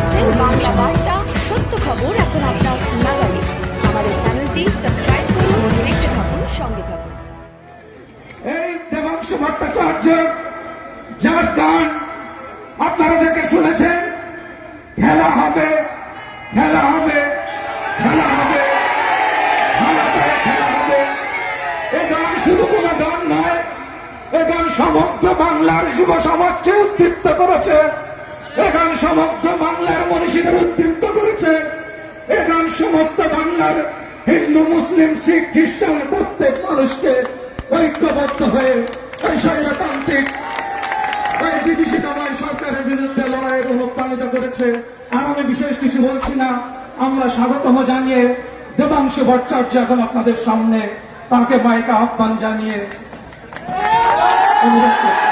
চলেছে বাংলা বার্তা, সত্য খবর এখন আপনার নাগালে। আমাদের চ্যানেলটি সাবস্ক্রাইব করুন, দেখতে থাকুন, সঙ্গে থাকুন। এই দেবাংশু ভট্টাচার্য যার গান আপনারা দেখে শুনেছেন, খেলা হবে, খেলা হবে, খেলা হবে, খেলা হবে। এই গান শুধু কোনো গান নয়, এ গান সমগ্র বাংলার যুব সমাজকে উদ্দীপ্ত করেছে, এ গান সমগ্র বাংলার মনীষীদের উদ্দীপ্ত করেছে, এ গান সমস্ত বাংলার হিন্দু, মুসলিম, শিখ, খ্রিস্টান প্রত্যেক মানুষকে ঐক্যবদ্ধ হয়ে এই স্বৈরতান্ত্রিক এই বিভীষিকাময় সরকারের বিরুদ্ধে লড়াইয়ের অনুপ্রাণিত করেছে। আর আমি বিশেষ কিছু বলছি না, আমরা স্বাগতম জানিয়ে দেবাংশু ভট্টাচার্য এখন আপনাদের সামনে, তাকে মাইকে আহ্বান জানিয়ে অনুরোধ করছি।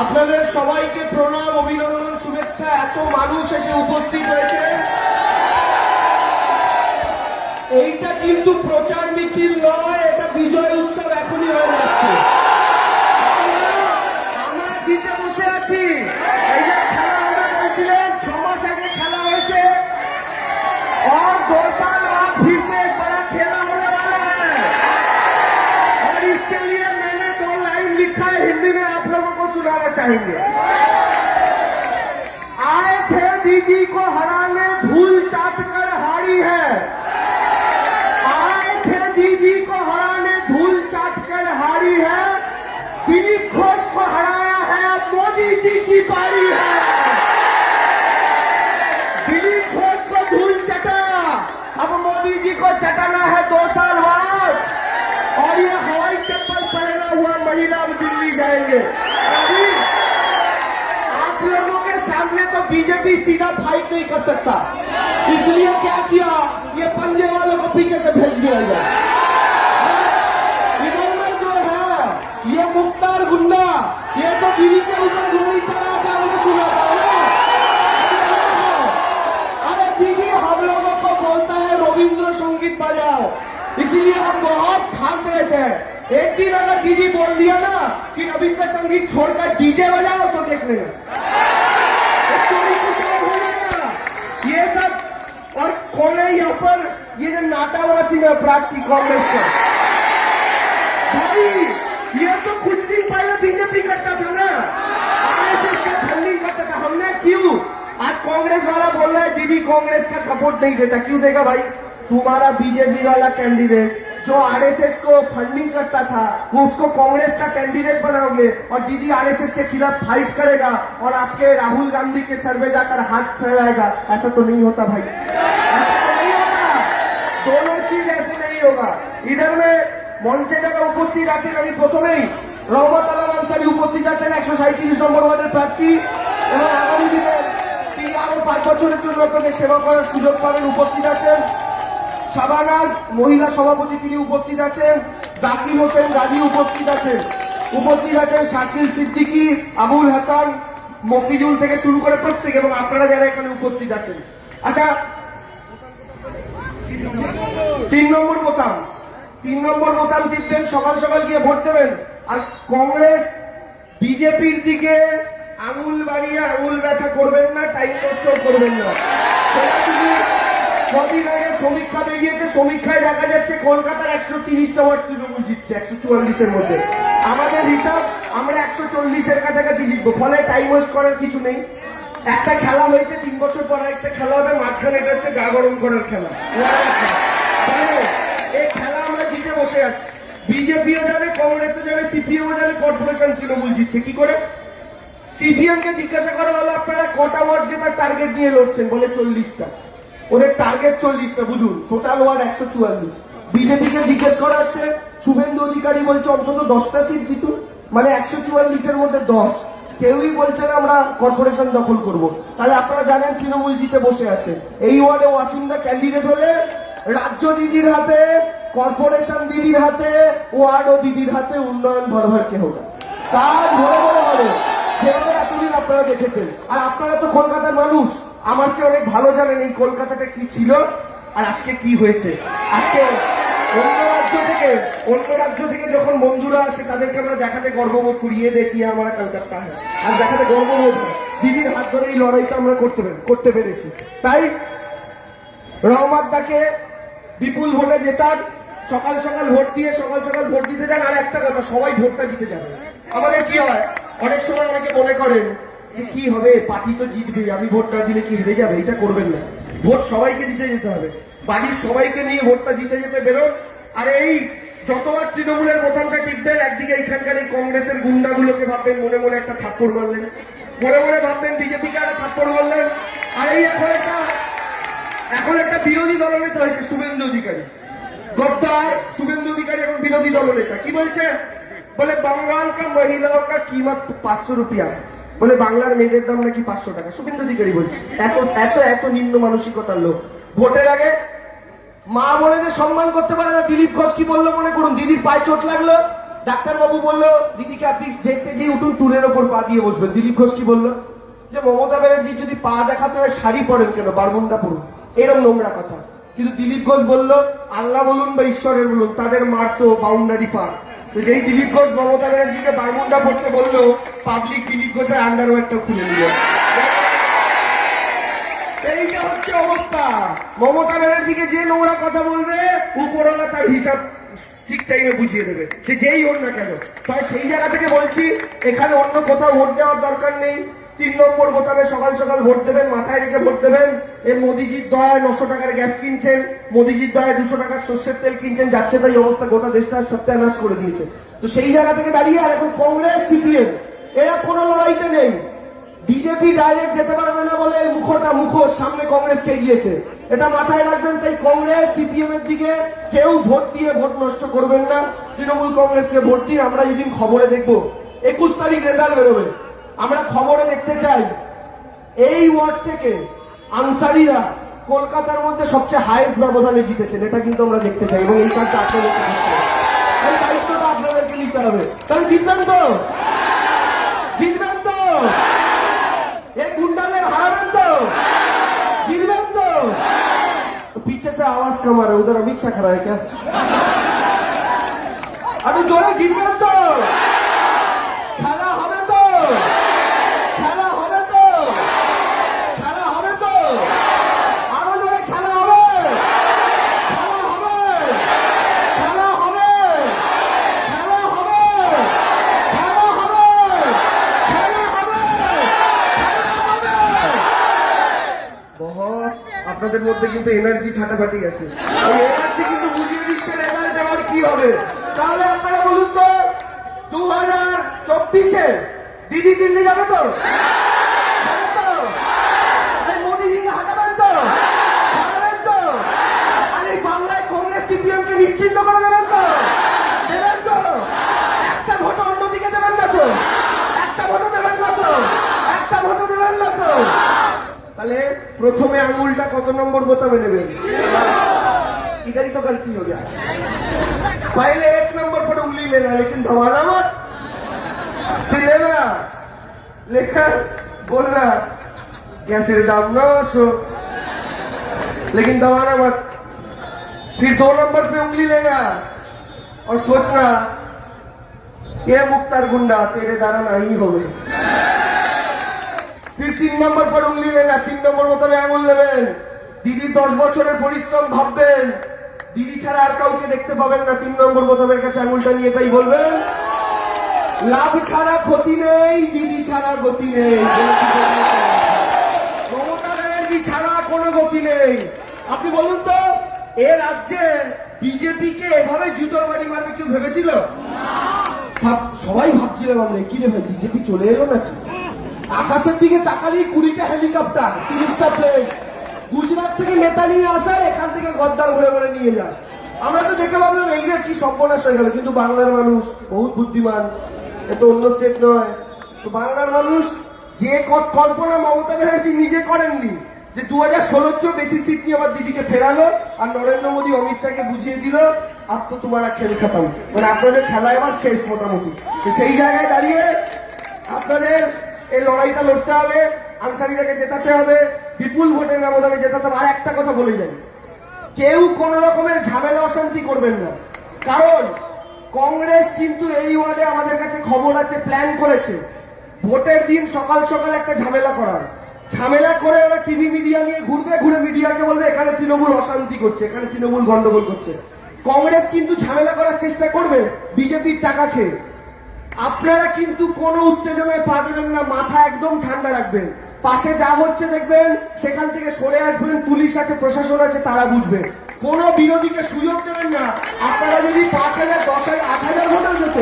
আপনাদের সবাইকে প্রণাম, অভিনন্দন, শুভেচ্ছা। এত মানুষ এসে উপস্থিত হয়েছে, এইটা কিন্তু প্রচার মিছিল নয়, এটা বিজয় উৎসব এখনই হয়ে যাচ্ছে। আমরা জিতে বসে আছি। এই যে খেলা হবে বলছিলেন, 6 মাস আগে খেলা হয়েছে, और 2 साल बाद फिर से एक बड़ा खेला होने वाला है, और इसके लिए मैंने 2 लाइन लिखा है, हिंदी में आप लोगों को सुनाना चाहेंगे। आए थे दीदी को हराने, भूल चाट कर हारी है। आए थे दीदी को हराने, भूल चाट कर हारी है। दिलीप घोष को हराया है, अब मोदी जी की बारी है। दिलीप घोष को धूल चटा, अब मोदी जी को चटाना है 2 साल बाद। और ये हवाई चप्पल पहना हुआ महिला दिल्ली जाएंगे। अभी आप लोगों के सामने तो बीजेपी सीधा फाइट नहीं कर सकता, इसलिए क्या किया, ये पंजे वालों को पीछे से भेज दिया गया। इधर में जो है ये मुख्तार गुंडा, ये तो दीदी के ऊपर गोली चला था, उन्हें सुना था ना? अरे दीदी हम लोगों को बोलता है रविंद्र संगीत बजाओ, इसीलिए हम बहुत शांत रहते हैं। एक दिन अगर दीदी बोल दिया ना कि रविंद्र संगीत छोड़कर डीजे बजाओ तो देख लेना, स्टोरी कुछ और हो जाएगा। ये सब और कौन है यहाँ पर, ये जो नाटावासी में प्रार्थी कांग्रेस का भाई, ये तो कुछ दिन पहले बीजेपी करता था ना, आरएसएस का फंडिंग करता था। हमने क्यों, आज कांग्रेस वाला बोल रहा है दीदी कांग्रेस का सपोर्ट नहीं देता, क्यों देगा भाई? तुम्हारा बीजेपी वाला कैंडिडेट जो आरएसएस को फंडिंग करता था, वो उसको कांग्रेस का कैंडिडेट बनाओगे और दीदी आरएसएस के खिलाफ फाइट करेगा और आपके राहुल गांधी के सर में जाकर हाथ फैलाएगा। ऐसा तो नहीं होता भाई, ऐसा तो नहीं होता, दोनों चीज ऐसे नहीं होगा। इधर में মঞ্চে যারা উপস্থিত আছেন, আমি প্রথমেই রহমত আলম আনসারী উপস্থিত আছেন, 137 নম্বর ওয়ার্ডের প্রার্থী, এবং আগামী দিনে তিনি আরো 5 বছরের জন্য আপনাদের সেবা করার সুযোগ পাবেন, উপস্থিত আছেন। শাবানাজ মহিলা সভাপতি, তিনি উপস্থিত আছেন। জাকির হোসেন গাজী উপস্থিত আছেন, শাকিল সিদ্দিকী, আবুল হাসান, মফিজুল থেকে শুরু করে প্রত্যেক, এবং আপনারা যারা এখানে উপস্থিত আছেন। আচ্ছা, 3 নম্বর বোতাম, 3 নম্বর বোতাম টিপবেন, সকাল সকাল গিয়ে ভোট দেবেন। আর কংগ্রেস বিজেপির দিকে আঙুল বাড়িয়ে আঙুল ব্যথা করবেন না, টাইম নষ্ট করবেন না। কদিন আগে সমীক্ষা বেরিয়েছে, সমীক্ষায় দেখা যাচ্ছে কলকাতার 130টা ওয়ার্ড তৃণমূল জিতছে 144-এর মধ্যে। আমাদের হিসাব আমরা 140-এর কাছাকাছি জিতবো, ফলে টাইম ওয়েস্ট করার কিছু নেই। একটা খেলা হয়েছে, 3 বছর পর একটা খেলা হবে, মাঝখানে এটা হচ্ছে গা গরম করার খেলা। এই খেলা আমরা জিতে বসে আছি, বিজেপিও যাবে, কংগ্রেসও যাবে, সিপিএম ও যাবে, কর্পোরেশন তৃণমূল জিতছে কি করে? সিপিএম কে জিজ্ঞাসা করা হলো আপনারা কটা ওয়ার্ড জেতার টার্গেট নিয়ে লড়ছেন, বলে 40টা। ওদের টার্গেট 40টা, বুঝুন টোটাল ওয়ার্ড 144। বিজেপি কে জিজ্ঞেস করা হচ্ছে, শুভেন্দু অধিকারী বলছে অন্তত 10টা সিট জিতুন, মানে 144-এর মধ্যে 10। কেউই বলছে না আমরা কর্পোরেশন দখল করব। তাহলে আপনারা জানেন তৃণমূল জিতে বসে আছে। এই ওয়ার্ডে ওয়াসিমদা ক্যান্ডিডেট হলে রাজ্য দিদির হাতে, কর্পোরেশন দিদির হাতে, ওয়ার্ড ও দিদির হাতে, উন্নয়ন ভরভর কে হোক, কাজ ভরে ভরে হবে, সেভাবে এতদিন আপনারা দেখেছেন। আর আপনারা তো কলকাতার মানুষ, আমার চেয়ে অনেক ভালো জানেন এই কলকাতাটা কি ছিল আর আজকে কি হয়েছে। আজকে অন্য রাজ্য থেকে যখন বন্ধুরা আসে তাদেরকে আমরা দেখাতে গর্ববোধ করি, এ দেখিয়ে আমরা কলকাতা হয়, আর দেখাতে গর্ববোধ হয়। দিদির হাত ধরে এই লড়াইটা আমরা করতে পেরেছি। তাই রহমতদাকে বিপুল ভোটে জেতান, সকাল সকাল ভোট দিতে যান। আর একটা কথা, সবাই ভোটটা দিতে যাবে। আমাদের কি হয়, অনেক সময় অনেকে মনে করেন যে কি হবে, পার্টি তো জিতবে, আমি ভোট না দিলে কি হেরে যাবে। এটা করবেন না, ভোট সবাইকে দিতে যেতে হবে। বাড়ির সবাইকে নিয়ে ভোটটা দিতে যেতে বেরোন। আর এই যতবার তৃণমূলের বোতামটা টিপবেন, একদিকে এইখানকার এই কংগ্রেসের গুন্ডাগুলোকে ভাববেন মনে মনে একটা থাপ্পড় মারলেন, মনে মনে ভাববেন বিজেপিকে একটা থাপ্পড় মারলেন। আর এই এখন একটা বিরোধী দলনেতা হয়েছে শুভেন্দু অধিকারী, গদ্দার শুভেন্দু অধিকারী এখন বিরোধী দলনেতা। কি বলছে, বলে বাঙ্গাল কা মহিলাও কা কিমত 500 রুপিয়া, বলে বাংলার মেয়েদের দাম নাকি 500 টাকা। শুভেন্দু অধিকারী বলছে, এত এত এত নিম্ন মানসিকতার লোক। ভোটের আগে মা বোনেদের সম্মান করতে পারে না। দিলীপ ঘোষ কি বললো মনে করুন, দিদির পায়ে চোট লাগলো, ডাক্তারবাবু বললো দিদিকে আপনি দেখতে গিয়ে উঠুন, টুলের ওপর পা দিয়ে বসবেন। দিলীপ ঘোষ কি বললো, যে মমতা ব্যানার্জি যদি পা দেখাতে হয় শাড়ি পরেন কেন, বারমুন্ডা পরুন। এরকম নোংরা কথা। কিন্তু দিলীপ ঘোষ বললো, আল্লাহ বলুন বা ঈশ্বরের বলুন, তাদের মারতো বাউন্ডারি পার। তো যেই দিলীপ ঘোষ মমতা ব্যানার্জিকে বারমুন্ডা পড়তে বললো, পাবলিক দিলীপ ঘোষের আন্ডারওয়্যারটা খুলে নিল। এইটা হচ্ছে অবস্থা। মমতা ব্যানার্জিকে যে নোংরা কথা বলবে, উপরওয়ালা তার হিসাব ঠিক টাইমে বুঝিয়ে দেবে, সে যেই হোক না কেন। তাই সেই জায়গা থেকে বলছি, এখানে অন্য কোথাও ভোট দেওয়ার দরকার নেই। 3 নম্বর বোতামে সকাল সকাল ভোট দেবেন, মাথায় রেখে ভোট দেবেন। এই মোদিজির দয়ায় 900 টাকার গ্যাস কিনছেন, মোদিজির দয়ায় 200 টাকার সর্ষের তেল কিনছেন, যাচ্ছে তাই অবস্থা, গোটা দেশটা সত্যানাশ করে দিয়েছে। তো সেই জায়গা থেকে দাঁড়িয়ে আর এখন কংগ্রেস সিপিএম এরা কোনো লড়াইতে নেই। বিজেপি ডাইরেক্ট যেতে পারবে না বলে মুখোশ সামনে কংগ্রেসকে এগিয়েছে, এটা মাথায় রাখবেন। তাই কংগ্রেস সিপিএম এর দিকে কেউ ভোট দিয়ে ভোট নষ্ট করবেন না। তৃণমূল কংগ্রেসকে ভোট দিন। আমরা যেদিন খবরে দেখবো 21 তারিখ রেজাল্ট বেরোবে, আমরা খবরে দেখতে চাই এই ওয়ার্ড থেকে আনসারিরা কলকাতার মধ্যে সবচেয়ে হাইয়েস্ট ব্যবধানে জিতেছেন। এটা কিন্তু আমরা দেখতে চাই এবং এই কাজটা আপনাদেরকে করতে হবে, এই দায়িত্বটা আপনাদেরকে নিতে হবে। তাহলে জিতবেন তো, জিতবেন তো, এই গুন্ডাদের হারাবেন তো, জিতবেন তো। पीछे से आवाज कम आ रहा है, उधर अमित शाह खड़ा है क्या? अभी जोरे জিতবেন তো, খেলা হবে তো, খেলা হবে তো, খেলা হবে তো, আরো জোরে খেলা হবে, খেলা হবে, খেলা হবে, খেলা হবে, খেলা হবে, খেলা হবে, খেলা হবে। বহুত আপনাদের মধ্যে কিন্তু এনার্জি ফাটাফাটি আছে, এই এনার্জি কিন্তু বুঝিয়ে দিচ্ছে রেজাল্ট এবার কি হবে। তাহলে আপনারা বলুন তো, 2024-এ দিদি দিল্লি যাবে তো, যাবে তো? এই মোদিজিকে হাঁটাবেন তো, হাঁটাবেন তো? আর এই বাংলায় কংগ্রেস সিপিএমকে নিশ্চিন্ত করে দেবেন তো, দেবেন তো? একটা ভোট অন্যদিকে দেবেন না তো, একটা ভোটও দেবেন না তো, একটা ভোটও দেবেন না তো। তাহলে প্রথমে আঙুলটা কত নম্বর বোতামে নেবেন? इधर ही तो गलती हो गया, पहले 1 नंबर पर उंगली लेना, लेकिन दबाना मत। फिर लेना, लेकर बोलना गैसेर दाम 900, लेकिन दबाना मत। फिर 2 नंबर पे उंगली लेना और सोचना ये मुख्तार गुंडा तेरे द्वारा नहीं होवे। फिर 3 नंबर पर उंगली लेना, 3 नंबर বোতামে আঙুল নেবেন। দিদি 10 বছরের পরিশ্রম ভাববেন, দিদি ছাড়া আর কাউকে দেখতে পাবেন না। 3 নম্বর বোতামের কাছে আঙুলটা নিয়ে তাই বলবেন, লাভ ছাড়া ক্ষতি নেই, দিদি ছাড়া গতি নেই, মমতা ব্যানার্জি ছাড়া কোনো গতি নেই। আপনি বলুন তো, এ রাজ্যে বিজেপিকে এভাবে জুতোর বাড়ি মারবে কেউ ভেবেছিল? সবাই ভাবছিলাম আমরা, কি রে ভাই বিজেপি চলে এলো নাকি? আকাশের দিকে তাকালেই 20টা হেলিকপ্টার, 30টা প্লেন, গুজরাট থেকে নেতা নিয়ে আসার, এখান থেকে গদ্দার ঘুরে ঘুরে নিয়ে যায়। আমরা তো দেখে ভাবলাম এই রে কি সর্বনাশ হয়ে গেল। কিন্তু বাংলার মানুষ বহুত বুদ্ধিমান, এ তো অন্য স্টেট নয়। তো বাংলার মানুষ যে কল্পনা মমতা ব্যানার্জি নিজে করেননি, যে 2016 চেয়েও বেশি সিট নিয়ে আমার দিদিকে ফেরালো, আর নরেন্দ্র মোদী অমিত শাহকে বুঝিয়ে দিল আপ তো তোমারা খেল খাতাম, মানে আপনাদের খেলা এবার শেষ মোটামুটি। তো সেই জায়গায় দাঁড়িয়ে আপনাদের এই লড়াইটা লড়তে হবে। আনসারিদাকে জেতাতে হবে, বিপুল ভোটের ব্যবধানে জেতাতে হবে। আর একটা কথা বলে যাই, কেউ কোন রকমের ঝামেলা অশান্তি করবেন না, কারণ কংগ্রেস কিন্তু এই ওয়ার্ডে আমাদের কাছে খবর আছে প্ল্যান করেছে ভোটের দিন সকাল সকাল একটা ঝামেলা করার। ঝামেলা করে ওরা টিভি মিডিয়া নিয়ে ঘুরবে, ঘুরে মিডিয়াকে বলবে এখানে তৃণমূল অশান্তি করছে, এখানে তৃণমূল গন্ডগোল করছে। কংগ্রেস কিন্তু ঝামেলা করার চেষ্টা করবে বিজেপির টাকা খেয়ে। আপনারা কিন্তু কোনো উত্তেজনায় পা দেবেন না, মাথা একদম ঠান্ডা রাখবেন। পাশে যা হচ্ছে দেখবেন, সেখান থেকে সরে আসবেন, পুলিশ আছে, প্রশাসন আছে, তারা বুঝবে। কোন বিরোধীকে সুযোগ দেবেন না। আপনারা যদি 5,000, 10,000, 8,000 ভোটার যেত,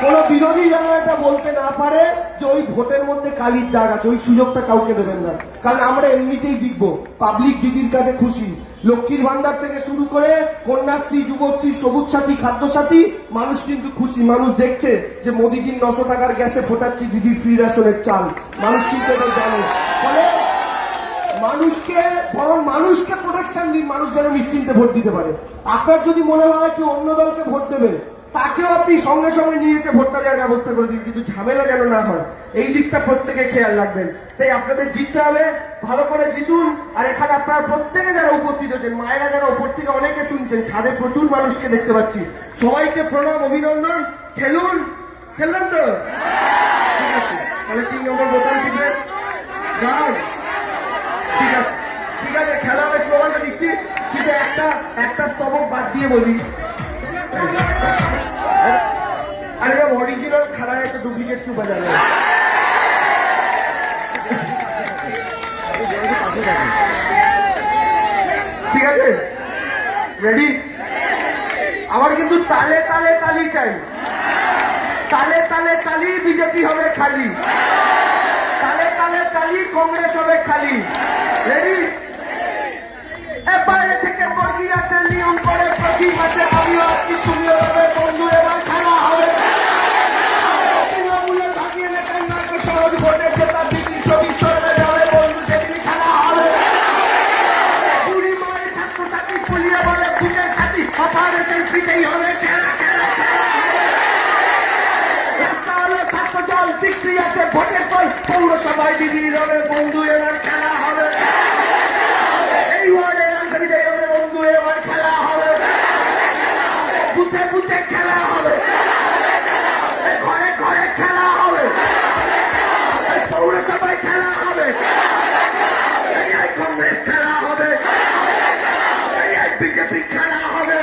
কোন বিরোধী যেন এটা বলতে না পারে যে ওই ভোটের মধ্যে কালির দাগ আছে, ওই সুযোগটা কাউকে দেবেন না। কারণ আমরা এমনিতেই জিতবো, পাবলিক দিদির কাছে খুশি। লক্ষ্মীর ভান্ডার থেকে শুরু করে কন্যাশ্রী, যুবশ্রী, সবুজ সাথী, খাদ্য সাথী, মানুষ কিন্তু খুশি। মানুষ দেখছে যে মোদিজির 900 টাকার গ্যাসে ফোটাচ্ছি দিদির ফ্রি রেশনের চাল, মানুষ কিন্তু এটা জানে। ফলে মানুষকে প্রোটেকশন দিন, মানুষ যেন নিশ্চিন্তে ভোট দিতে পারে। আপনার যদি মনে হয় কি অন্য দলকে ভোট দেবে, তাকেও আপনি সঙ্গে সঙ্গে নিয়ে এসে ভোটটা দেওয়ার ব্যবস্থা করে দিন, কিন্তু ঝামেলা যেন না হয়, এই দিকটা প্রত্যেকে খেয়াল রাখবেন। তাই আপনাদের জিততে হবে, ভালো করে জিতুন। আর এখানে আপনারা প্রত্যেকে যারা উপস্থিত হচ্ছেন, মায়েরা যারা উপর থেকে অনেকে শুনছেন, ছাদে প্রচুর মানুষকে দেখতে পাচ্ছি, সবাইকে প্রণাম, অভিনন্দন। খেলবেন তো? ঠিক আছে, তাহলে 3 নম্বর বোতাম টিপবেন। ঠিক আছে, ঠিক আছে, খেলা হবে, স্লোগানটা দিচ্ছি, কিন্তু একটা স্তবক বাদ দিয়ে বলি, আরে অরিজিনাল খেলার একটা ডুপ্লিকেট কিউ বাজাবে। ঠিক আছে, রেডি? আমার কিন্তু তালে তালে তালি চাই, তালে তালে তালি বিজেপি হবে খালি, তালে তালে তালি কংগ্রেস হবে খালি। রেডি? বাইরে থেকে বর্গি আসে, নিয়ম করে প্রতি মাসে আমিও আসছি, তুমিও হবে বন্ধু, এবার খেলা হবে। তৃণমূলের ভাগিয়ে নেতার নাকে সহজ ভোটে জেতা বিক্রি, 24 হবে বন্ধু, সেদিন খেলা হবে। বুড়ি মায়ের স্বাস্থ্য সাথী পুলিয়ে বলে বুকের ছাতি, অপারেশন ফিটেই হবে খেলা, খেলা, খেলা। রাস্তা হলো স্বাস্থ্য জল, ডিক্সি আছে ভোটের ফল, পৌরসভায় দিদি হবে বন্ধু, এবার খেলা হবে। এই ওয়ার্ডে আনসারিদের হবে বন্ধু, এবার খেলা হবে। বুথে বুথে খেলা হবে, ঘরে ঘরে খেলা হবে, পৌরসভায় খেলা হবে, এই কংগ্রেস খেলা হবে, এই বিজেপি খেলা হবে,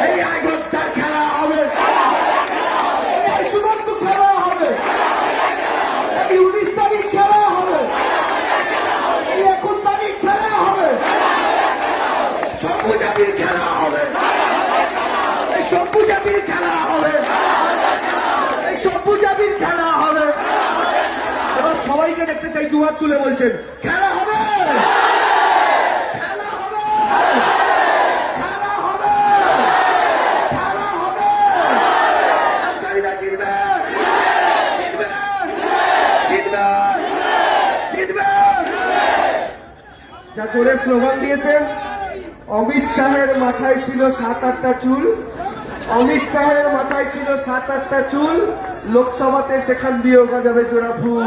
এই আয়োগদার খেলা হবে, এই সুমন্ত খেলা হবে, এই 19 তারিখ খেলা হবে, এই 21 তারিখ খেলা হবে, সবুজাবির খেলা হবে, এই সবুজাবির খেলা হবে, এই সবুজাবির খেলা হবে। এবার সবাইকে দেখতে চাই, দুহাত তুলে বলছেন খেলা হবে, খেলা হবে, খেলা হবে, খেলা হবে। আনসারিদা জিতবে, জিতবে, জিতবে, জিতবে। যা জোরে স্লোগান দিয়েছেন, অমিত শাহের মাথায় ছিল 7-8টা চুল, অমিত শাহের মাথায় ছিল 7-8টা চুল, লোকসভাতে সেখান দিয়েও গজাবে জোড়া ফুল।